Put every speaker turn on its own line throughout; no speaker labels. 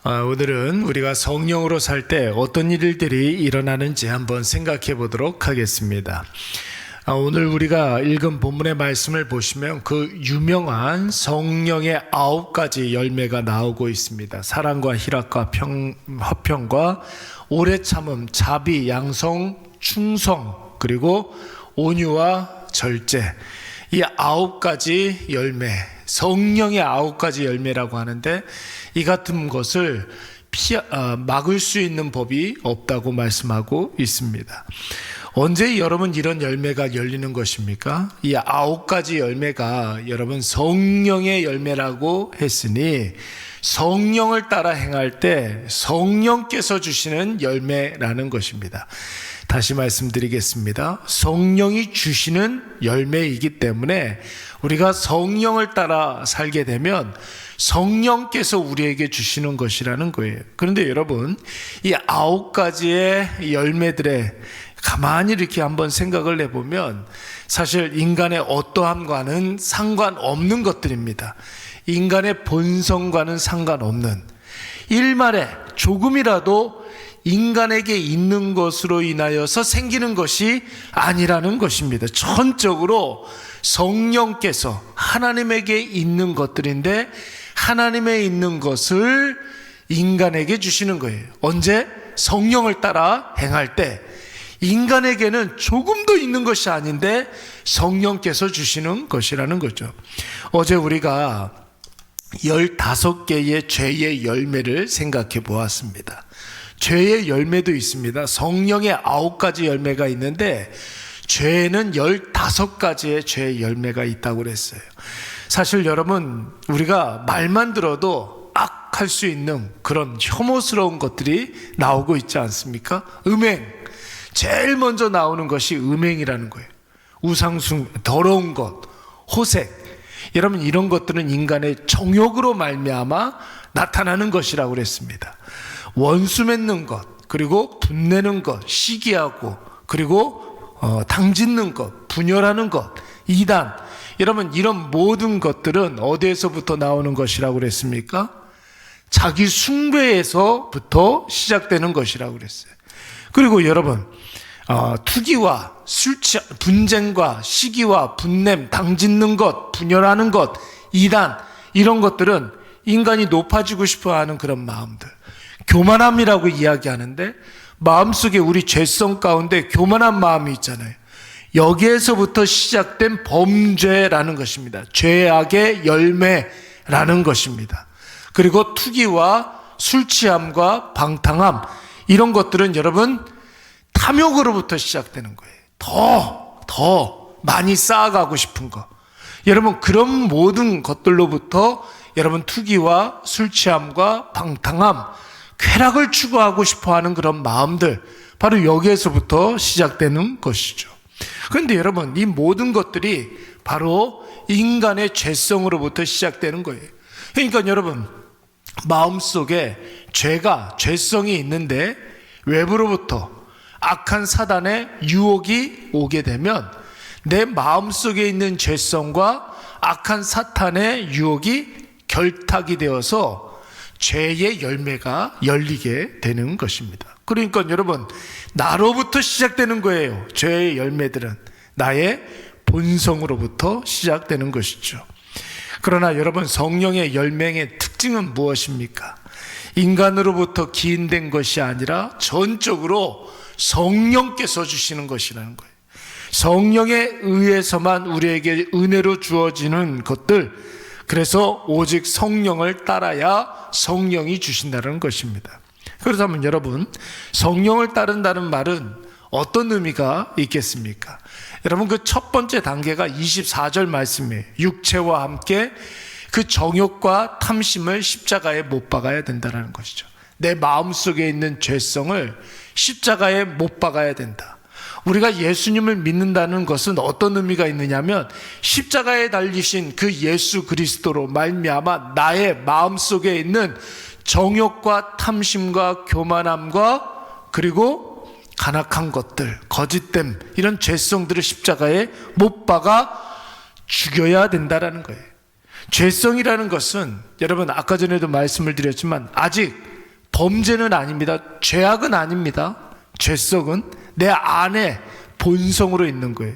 오늘은 우리가 성령으로 살 때 어떤 일들이 일어나는지 한번 생각해 보도록 하겠습니다. 오늘 우리가 읽은 본문의 말씀을 보시면 그 유명한 성령의 9가지 열매가 나오고 있습니다. 사랑과 희락과 화평과 오래 참음, 자비, 양성, 충성, 그리고 온유와 절제. 이 9가지 열매, 성령의 9가지 열매라고 하는데, 이 같은 것을 막을 수 있는 법이 없다고 말씀하고 있습니다. 언제 여러분 이런 열매가 열리는 것입니까? 이 9가지 열매가 여러분 성령의 열매라고 했으니, 성령을 따라 행할 때 성령께서 주시는 열매라는 것입니다. 다시 말씀드리겠습니다. 성령이 주시는 열매이기 때문에 우리가 성령을 따라 살게 되면 성령께서 우리에게 주시는 것이라는 거예요. 그런데 여러분, 이 9가지의 열매들에 가만히 이렇게 한번 생각을 해보면 사실 인간의 어떠함과는 상관없는 것들입니다. 인간의 본성과는 상관없는, 일말에 조금이라도 인간에게 있는 것으로 인하여서 생기는 것이 아니라는 것입니다. 전적으로 성령께서 하나님에게 있는 것들인데, 하나님에 있는 것을 인간에게 주시는 거예요. 언제? 성령을 따라 행할 때 인간에게는 조금도 있는 것이 아닌데 성령께서 주시는 것이라는 거죠. 어제 우리가 15개의 죄의 열매를 생각해 보았습니다. 죄의 열매도 있습니다. 성령의 9가지 열매가 있는데 죄는 15가지의 죄의 열매가 있다고 그랬어요. 사실 여러분, 우리가 말만 들어도 악할 수 있는 그런 혐오스러운 것들이 나오고 있지 않습니까? 음행, 제일 먼저 나오는 것이 음행이라는 거예요. 우상숭, 더러운 것, 호색, 여러분 이런 것들은 인간의 정욕으로 말미암아 나타나는 것이라고 그랬습니다. 원수 맺는 것, 그리고 분내는 것, 시기하고, 그리고 당짓는 것, 분열하는 것, 이단, 여러분 이런 모든 것들은 어디에서부터 나오는 것이라고 그랬습니까? 자기 숭배에서부터 시작되는 것이라고 그랬어요. 그리고 여러분, 투기와 술취, 분쟁과 시기와 분냄, 당짓는 것, 분열하는 것, 이단, 이런 것들은 인간이 높아지고 싶어하는 그런 마음들, 교만함이라고 이야기하는데, 마음속에 우리 죄성 가운데 교만한 마음이 있잖아요. 여기에서부터 시작된 범죄라는 것입니다. 죄악의 열매라는 것입니다. 그리고 투기와 술취함과 방탕함, 이런 것들은 여러분 탐욕으로부터 시작되는 거예요. 더 많이 쌓아가고 싶은 거. 여러분 그런 모든 것들로부터 여러분 투기와 술취함과 방탕함, 쾌락을 추구하고 싶어하는 그런 마음들, 바로 여기에서부터 시작되는 것이죠. 그런데 여러분 이 모든 것들이 바로 인간의 죄성으로부터 시작되는 거예요. 그러니까 여러분 마음속에 죄성이 있는데 외부로부터 악한 사단의 유혹이 오게 되면 내 마음속에 있는 죄성과 악한 사탄의 유혹이 결탁이 되어서 죄의 열매가 열리게 되는 것입니다. 그러니까 여러분 나로부터 시작되는 거예요. 죄의 열매들은 나의 본성으로부터 시작되는 것이죠. 그러나 여러분 성령의 열매의 특징은 무엇입니까? 인간으로부터 기인된 것이 아니라 전적으로 성령께서 주시는 것이라는 거예요. 성령에 의해서만 우리에게 은혜로 주어지는 것들, 그래서 오직 성령을 따라야 성령이 주신다는 것입니다. 그렇다면 여러분, 성령을 따른다는 말은 어떤 의미가 있겠습니까? 여러분 그 첫 번째 단계가 24절 말씀이에요. 육체와 함께 그 정욕과 탐심을 십자가에 못 박아야 된다는 것이죠. 내 마음속에 있는 죄성을 십자가에 못 박아야 된다. 우리가 예수님을 믿는다는 것은 어떤 의미가 있느냐면, 십자가에 달리신 그 예수 그리스도로 말미암아 나의 마음속에 있는 정욕과 탐심과 교만함과 그리고 간악한 것들, 거짓됨, 이런 죄성들을 십자가에 못 박아 죽여야 된다라는 거예요. 죄성이라는 것은 여러분 아까 전에도 말씀을 드렸지만 아직 범죄는 아닙니다. 죄악은 아닙니다. 죄성은 내 안에 본성으로 있는 거예요.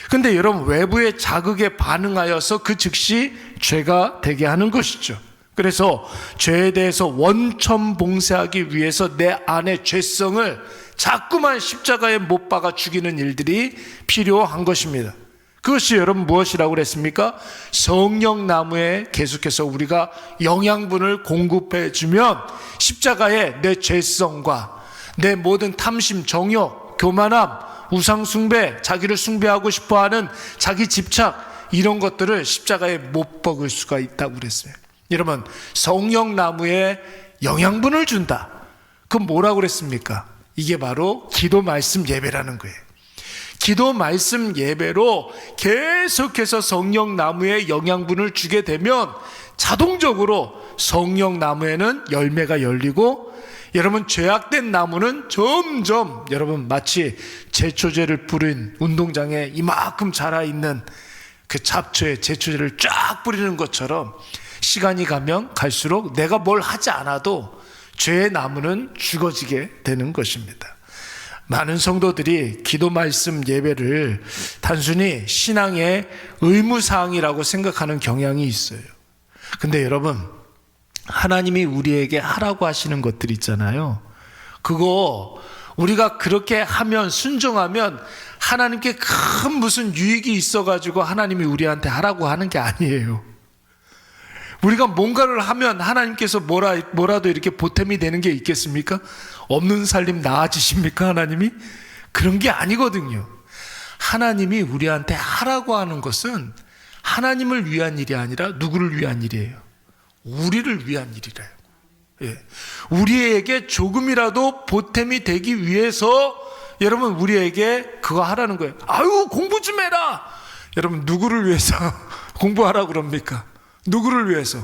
근데 여러분, 외부의 자극에 반응하여서 그 즉시 죄가 되게 하는 것이죠. 그래서 죄에 대해서 원천봉쇄하기 위해서 내 안의 죄성을 자꾸만 십자가에 못 박아 죽이는 일들이 필요한 것입니다. 그것이 여러분 무엇이라고 그랬습니까? 성령나무에 계속해서 우리가 영양분을 공급해 주면 십자가에 내 죄성과 내 모든 탐심, 정욕, 교만함, 우상숭배, 자기를 숭배하고 싶어하는 자기 집착, 이런 것들을 십자가에 못 박을 수가 있다고 그랬어요. 여러분, 성령나무에 영양분을 준다. 그건 뭐라고 그랬습니까? 이게 바로 기도 말씀 예배라는 거예요. 기도 말씀 예배로 계속해서 성령나무에 영양분을 주게 되면 자동적으로 성령나무에는 열매가 열리고, 여러분, 죄악된 나무는 점점 여러분 마치 제초제를 뿌린 운동장에 이만큼 자라있는 그 잡초에 제초제를 쫙 뿌리는 것처럼 시간이 가면 갈수록 내가 뭘 하지 않아도 죄의 나무는 죽어지게 되는 것입니다. 많은 성도들이 기도 말씀 예배를 단순히 신앙의 의무사항이라고 생각하는 경향이 있어요. 근데 여러분, 하나님이 우리에게 하라고 하시는 것들 있잖아요. 그거 우리가 그렇게 하면, 순종하면 하나님께 큰 무슨 유익이 있어가지고 하나님이 우리한테 하라고 하는 게 아니에요. 우리가 뭔가를 하면 하나님께서 뭐라도 이렇게 보탬이 되는 게 있겠습니까? 없는 살림 나아지십니까, 하나님이? 그런 게 아니거든요. 하나님이 우리한테 하라고 하는 것은 하나님을 위한 일이 아니라 누구를 위한 일이에요? 우리를 위한 일이래요. 예. 우리에게 조금이라도 보탬이 되기 위해서 여러분, 우리에게 그거 하라는 거예요. 아유, 공부 좀 해라. 여러분, 누구를 위해서 공부하라고 그럽니까? 누구를 위해서?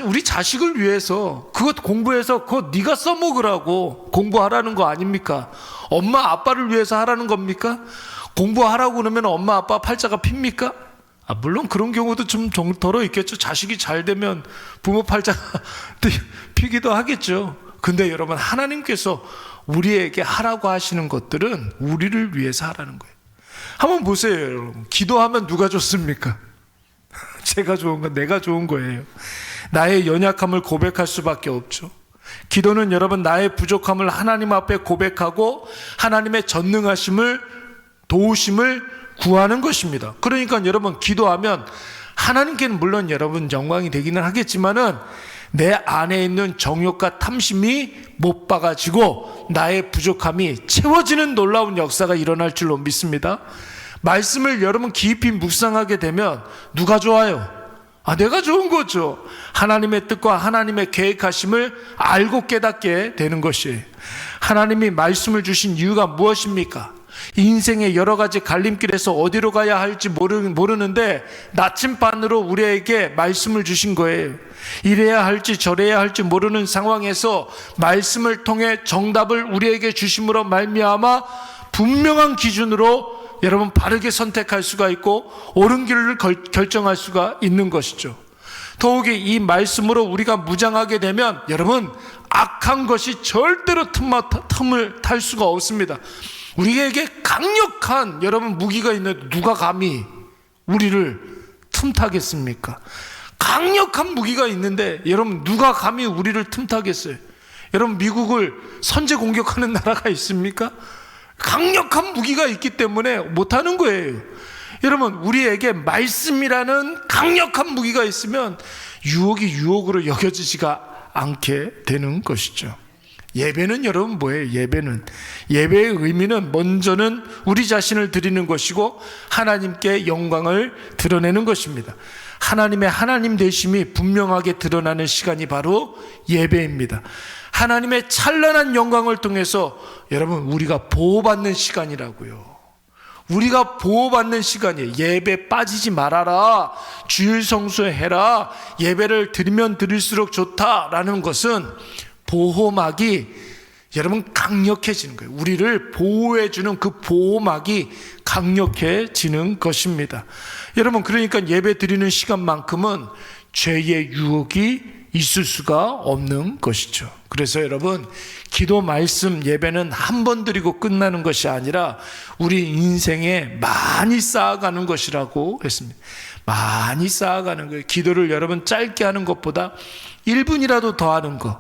우리 자식을 위해서. 그것 공부해서 그거 네가 써먹으라고 공부하라는 거 아닙니까? 엄마 아빠를 위해서 하라는 겁니까? 공부하라고 그러면 엄마 아빠 팔자가 핍니까? 물론 그런 경우도 좀 덜어 있겠죠. 자식이 잘 되면 부모 팔자가 피기도 하겠죠. 근데 여러분, 하나님께서 우리에게 하라고 하시는 것들은 우리를 위해서 하라는 거예요. 한번 보세요, 여러분. 기도하면 누가 좋습니까? 제가 좋은 건 내가 좋은 거예요. 나의 연약함을 고백할 수밖에 없죠. 기도는 여러분, 나의 부족함을 하나님 앞에 고백하고 하나님의 전능하심을, 도우심을 구하는 것입니다. 그러니까 여러분, 기도하면 하나님께는 물론 여러분 영광이 되기는 하겠지만은 내 안에 있는 정욕과 탐심이 못 박아지고 나의 부족함이 채워지는 놀라운 역사가 일어날 줄로 믿습니다. 말씀을 여러분 깊이 묵상하게 되면 누가 좋아요? 내가 좋은 거죠. 하나님의 뜻과 하나님의 계획하심을 알고 깨닫게 되는 것이에요. 하나님이 말씀을 주신 이유가 무엇입니까? 인생의 여러 가지 갈림길에서 어디로 가야 할지 모르는데 나침반으로 우리에게 말씀을 주신 거예요. 이래야 할지 저래야 할지 모르는 상황에서 말씀을 통해 정답을 우리에게 주심으로 말미암아 분명한 기준으로 여러분 바르게 선택할 수가 있고 옳은 길을 결정할 수가 있는 것이죠. 더욱이 이 말씀으로 우리가 무장하게 되면 여러분, 악한 것이 절대로 틈을 탈 수가 없습니다. 우리에게 강력한 여러분 무기가 있는데 누가 감히 우리를 틈타겠습니까? 강력한 무기가 있는데 여러분, 누가 감히 우리를 틈타겠어요? 여러분, 미국을 선제 공격하는 나라가 있습니까? 강력한 무기가 있기 때문에 못하는 거예요. 여러분, 우리에게 말씀이라는 강력한 무기가 있으면 유혹이 유혹으로 여겨지지가 않게 되는 것이죠. 예배는 여러분 뭐예요? 예배의 의미는 먼저는 우리 자신을 드리는 것이고 하나님께 영광을 드러내는 것입니다. 하나님의 하나님 되심이 분명하게 드러나는 시간이 바로 예배입니다. 하나님의 찬란한 영광을 통해서 여러분, 우리가 보호받는 시간이라고요. 우리가 보호받는 시간이에요. 예배 빠지지 말아라, 주일 성수해라, 예배를 드리면 드릴수록 좋다라는 것은 보호막이 여러분 강력해지는 거예요. 우리를 보호해주는 그 보호막이 강력해지는 것입니다. 여러분, 그러니까 예배 드리는 시간만큼은 죄의 유혹이 있을 수가 없는 것이죠. 그래서 여러분, 기도, 말씀, 예배는 한 번 드리고 끝나는 것이 아니라 우리 인생에 많이 쌓아가는 것이라고 했습니다. 많이 쌓아가는 거예요. 기도를 여러분 짧게 하는 것보다 1분이라도 더 하는 거,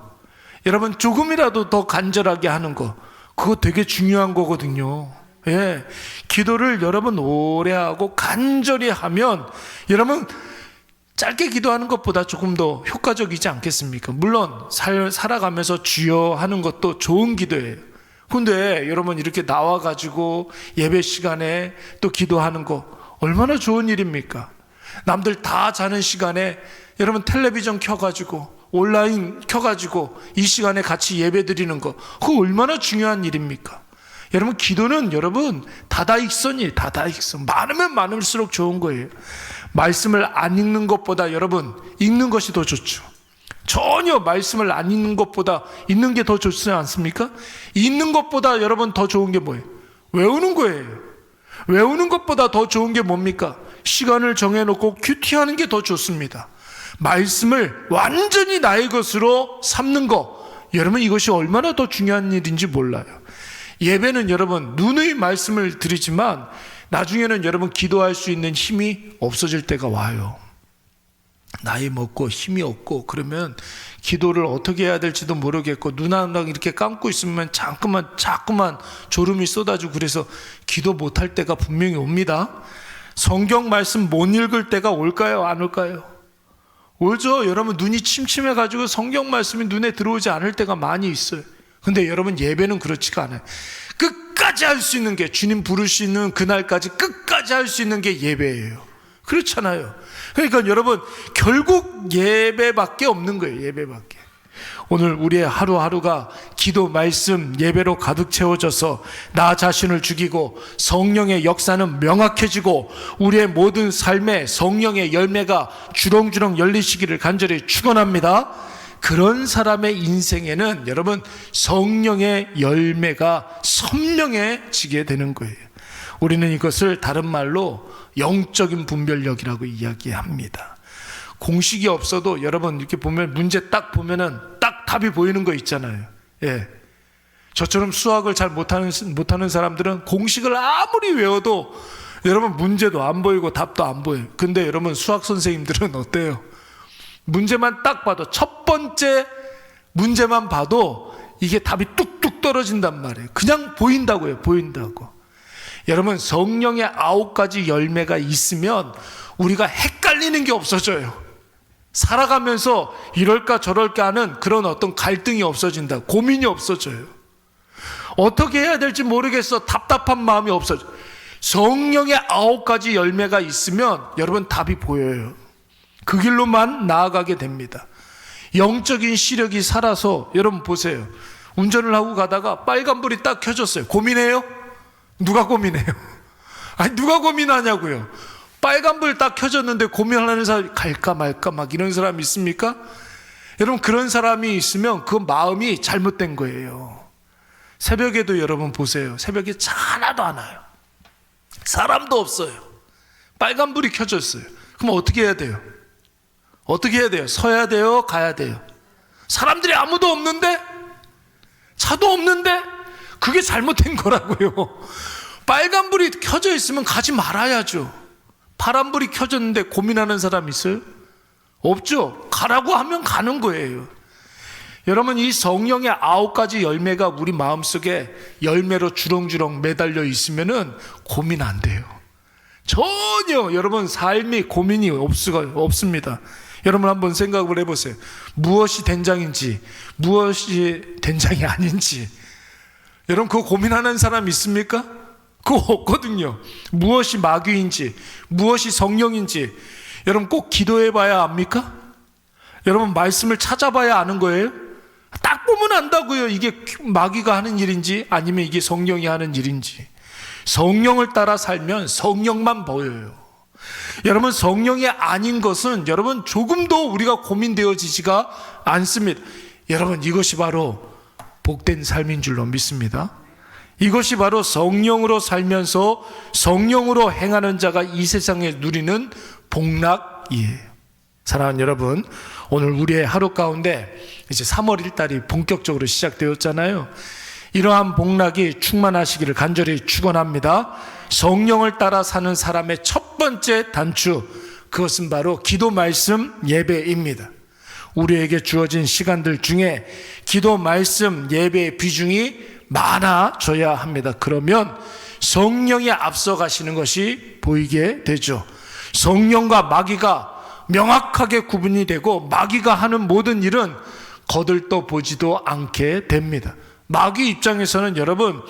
여러분 조금이라도 더 간절하게 하는 거, 그거 되게 중요한 거거든요. 예, 기도를 여러분 오래 하고 간절히 하면 여러분 짧게 기도하는 것보다 조금 더 효과적이지 않겠습니까? 물론 살아가면서 주여 하는 것도 좋은 기도예요. 근데 여러분 이렇게 나와가지고 예배 시간에 또 기도하는 거 얼마나 좋은 일입니까? 남들 다 자는 시간에 여러분 텔레비전 켜가지고 온라인 켜가지고 이 시간에 같이 예배 드리는 거, 그거 얼마나 중요한 일입니까? 여러분 기도는 여러분 다다익선이에요. 다다익선. 많으면 많을수록 좋은 거예요. 말씀을 안 읽는 것보다 여러분 읽는 것이 더 좋죠. 전혀 말씀을 안 읽는 것보다 읽는 게 더 좋지 않습니까? 읽는 것보다 여러분 더 좋은 게 뭐예요? 외우는 거예요. 외우는 것보다 더 좋은 게 뭡니까? 시간을 정해놓고 큐티하는 게 더 좋습니다. 말씀을 완전히 나의 것으로 삼는 거, 여러분 이것이 얼마나 더 중요한 일인지 몰라요. 예배는 여러분 누누이 말씀을 드리지만 나중에는 여러분 기도할 수 있는 힘이 없어질 때가 와요. 나이 먹고 힘이 없고 그러면 기도를 어떻게 해야 될지도 모르겠고 눈 하나 이렇게 감고 있으면 자꾸만 졸음이 쏟아지고 그래서 기도 못할 때가 분명히 옵니다. 성경 말씀 못 읽을 때가 올까요? 안 올까요? 오죠. 여러분 눈이 침침해가지고 성경 말씀이 눈에 들어오지 않을 때가 많이 있어요. 근데 여러분 예배는 그렇지가 않아요. 끝까지 할 수 있는 게, 주님 부르시는 그날까지 끝까지 할 수 있는 게 예배예요. 그렇잖아요. 그러니까 여러분 결국 예배밖에 없는 거예요. 예배밖에. 오늘 우리의 하루하루가 기도, 말씀, 예배로 가득 채워져서 나 자신을 죽이고 성령의 역사는 명확해지고 우리의 모든 삶에 성령의 열매가 주렁주렁 열리시기를 간절히 축원합니다. 그런 사람의 인생에는 여러분 성령의 열매가 선명해지게 되는 거예요. 우리는 이것을 다른 말로 영적인 분별력이라고 이야기합니다. 공식이 없어도 여러분 이렇게 보면 문제 딱 보면은 딱 답이 보이는 거 있잖아요. 예. 저처럼 수학을 잘 못하는 사람들은 공식을 아무리 외워도 여러분 문제도 안 보이고 답도 안 보여요. 근데 여러분 수학 선생님들은 어때요? 문제만 딱 봐도 첫 번째 문제만 봐도 이게 답이 뚝뚝 떨어진단 말이에요. 그냥 보인다고요. 보인다고. 여러분 성령의 9가지 열매가 있으면 우리가 헷갈리는 게 없어져요. 살아가면서 이럴까 저럴까 하는 그런 어떤 갈등이 없어진다. 고민이 없어져요. 어떻게 해야 될지 모르겠어. 답답한 마음이 없어져요. 성령의 9가지 열매가 있으면 여러분 답이 보여요. 그 길로만 나아가게 됩니다. 영적인 시력이 살아서 여러분 보세요. 운전을 하고 가다가 빨간불이 딱 켜졌어요. 고민해요? 누가 고민해요? 아니 누가 고민하냐고요. 빨간불 딱 켜졌는데 고민하는 사람이 갈까 말까 막 이런 사람이 있습니까? 여러분 그런 사람이 있으면 그 마음이 잘못된 거예요. 새벽에도 여러분 보세요. 새벽에 차 하나도 안 와요. 사람도 없어요. 빨간불이 켜졌어요. 그럼 어떻게 해야 돼요? 어떻게 해야 돼요? 서야 돼요? 가야 돼요? 사람들이 아무도 없는데? 차도 없는데? 그게 잘못된 거라고요. 빨간불이 켜져 있으면 가지 말아야죠. 파란불이 켜졌는데 고민하는 사람 있어요? 없죠. 가라고 하면 가는 거예요. 여러분 이 성령의 9가지 열매가 우리 마음속에 열매로 주렁주렁 매달려 있으면은 고민 안 돼요. 전혀 여러분 삶이 고민이 없습니다. 여러분 한번 생각을 해보세요. 무엇이 된장인지 무엇이 된장이 아닌지 여러분 그거 고민하는 사람 있습니까? 그거 없거든요. 무엇이 마귀인지 무엇이 성령인지 여러분 꼭 기도해 봐야 압니까? 여러분 말씀을 찾아봐야 아는 거예요? 딱 보면 안다고요. 이게 마귀가 하는 일인지 아니면 이게 성령이 하는 일인지. 성령을 따라 살면 성령만 보여요. 여러분 성령이 아닌 것은 여러분 조금도 우리가 고민되어지지가 않습니다. 여러분 이것이 바로 복된 삶인 줄로 믿습니다. 이것이 바로 성령으로 살면서 성령으로 행하는 자가 이 세상에 누리는 복락이에요. 사랑하는 여러분, 오늘 우리의 하루 가운데 이제 3월 1달이 본격적으로 시작되었잖아요. 이러한 복락이 충만하시기를 간절히 축원합니다. 성령을 따라 사는 사람의 첫 번째 단추, 그것은 바로 기도 말씀 예배입니다. 우리에게 주어진 시간들 중에 기도 말씀 예배의 비중이 많아져야 합니다. 그러면 성령이 앞서가시는 것이 보이게 되죠. 성령과 마귀가 명확하게 구분이 되고 마귀가 하는 모든 일은 거들떠 보지도 않게 됩니다. 마귀 입장에서는 여러분,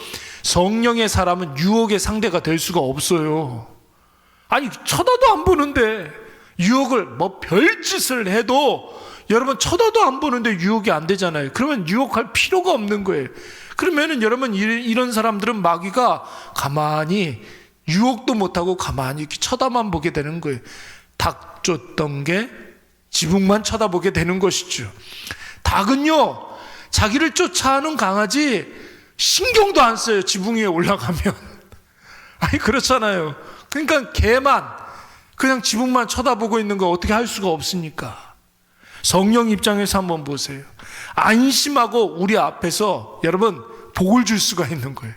성령의 사람은 유혹의 상대가 될 수가 없어요. 아니, 쳐다도 안 보는데 유혹을 뭐 별짓을 해도 여러분 쳐다도 안 보는데 유혹이 안 되잖아요. 그러면 유혹할 필요가 없는 거예요. 그러면은 여러분, 이런 사람들은 마귀가 가만히 유혹도 못하고 가만히 이렇게 쳐다만 보게 되는 거예요. 닭 쫓던 게 지붕만 쳐다보게 되는 것이죠. 닭은요, 자기를 쫓아하는 강아지 신경도 안 써요. 지붕 위에 올라가면. 아니, 그렇잖아요. 그러니까 개만 그냥 지붕만 쳐다보고 있는 거 어떻게 할 수가 없으니까. 성령 입장에서 한번 보세요. 안심하고 우리 앞에서 여러분 복을 줄 수가 있는 거예요.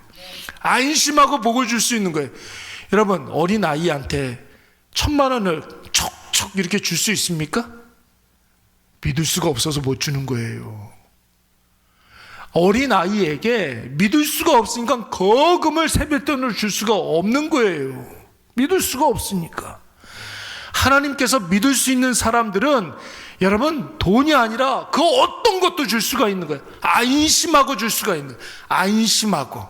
안심하고 복을 줄 수 있는 거예요. 여러분, 어린 아이한테 1,000만 원을 척척 이렇게 줄 수 있습니까? 믿을 수가 없어서 못 주는 거예요. 어린 아이에게 믿을 수가 없으니까 거금을 세뱃돈을 줄 수가 없는 거예요. 믿을 수가 없으니까. 하나님께서 믿을 수 있는 사람들은 여러분, 돈이 아니라 그 어떤 것도 줄 수가 있는 거예요. 안심하고 줄 수가 있는 거예요. 안심하고.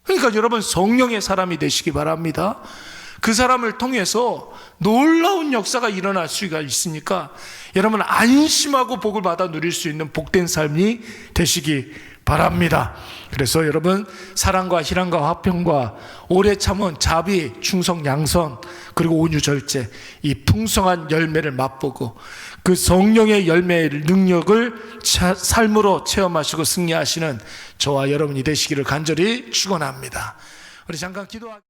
그러니까 여러분, 성령의 사람이 되시기 바랍니다. 그 사람을 통해서 놀라운 역사가 일어날 수가 있으니까 여러분, 안심하고 복을 받아 누릴 수 있는 복된 삶이 되시기 바랍니다. 그래서 여러분, 사랑과 희랑과 화평과 오래 참은 자비, 충성, 양선, 그리고 온유, 절제, 이 풍성한 열매를 맛보고 그 성령의 열매의 능력을 삶으로 체험하시고 승리하시는 저와 여러분이 되시기를 간절히 축원합니다. 우리 잠깐 기도하겠습니다.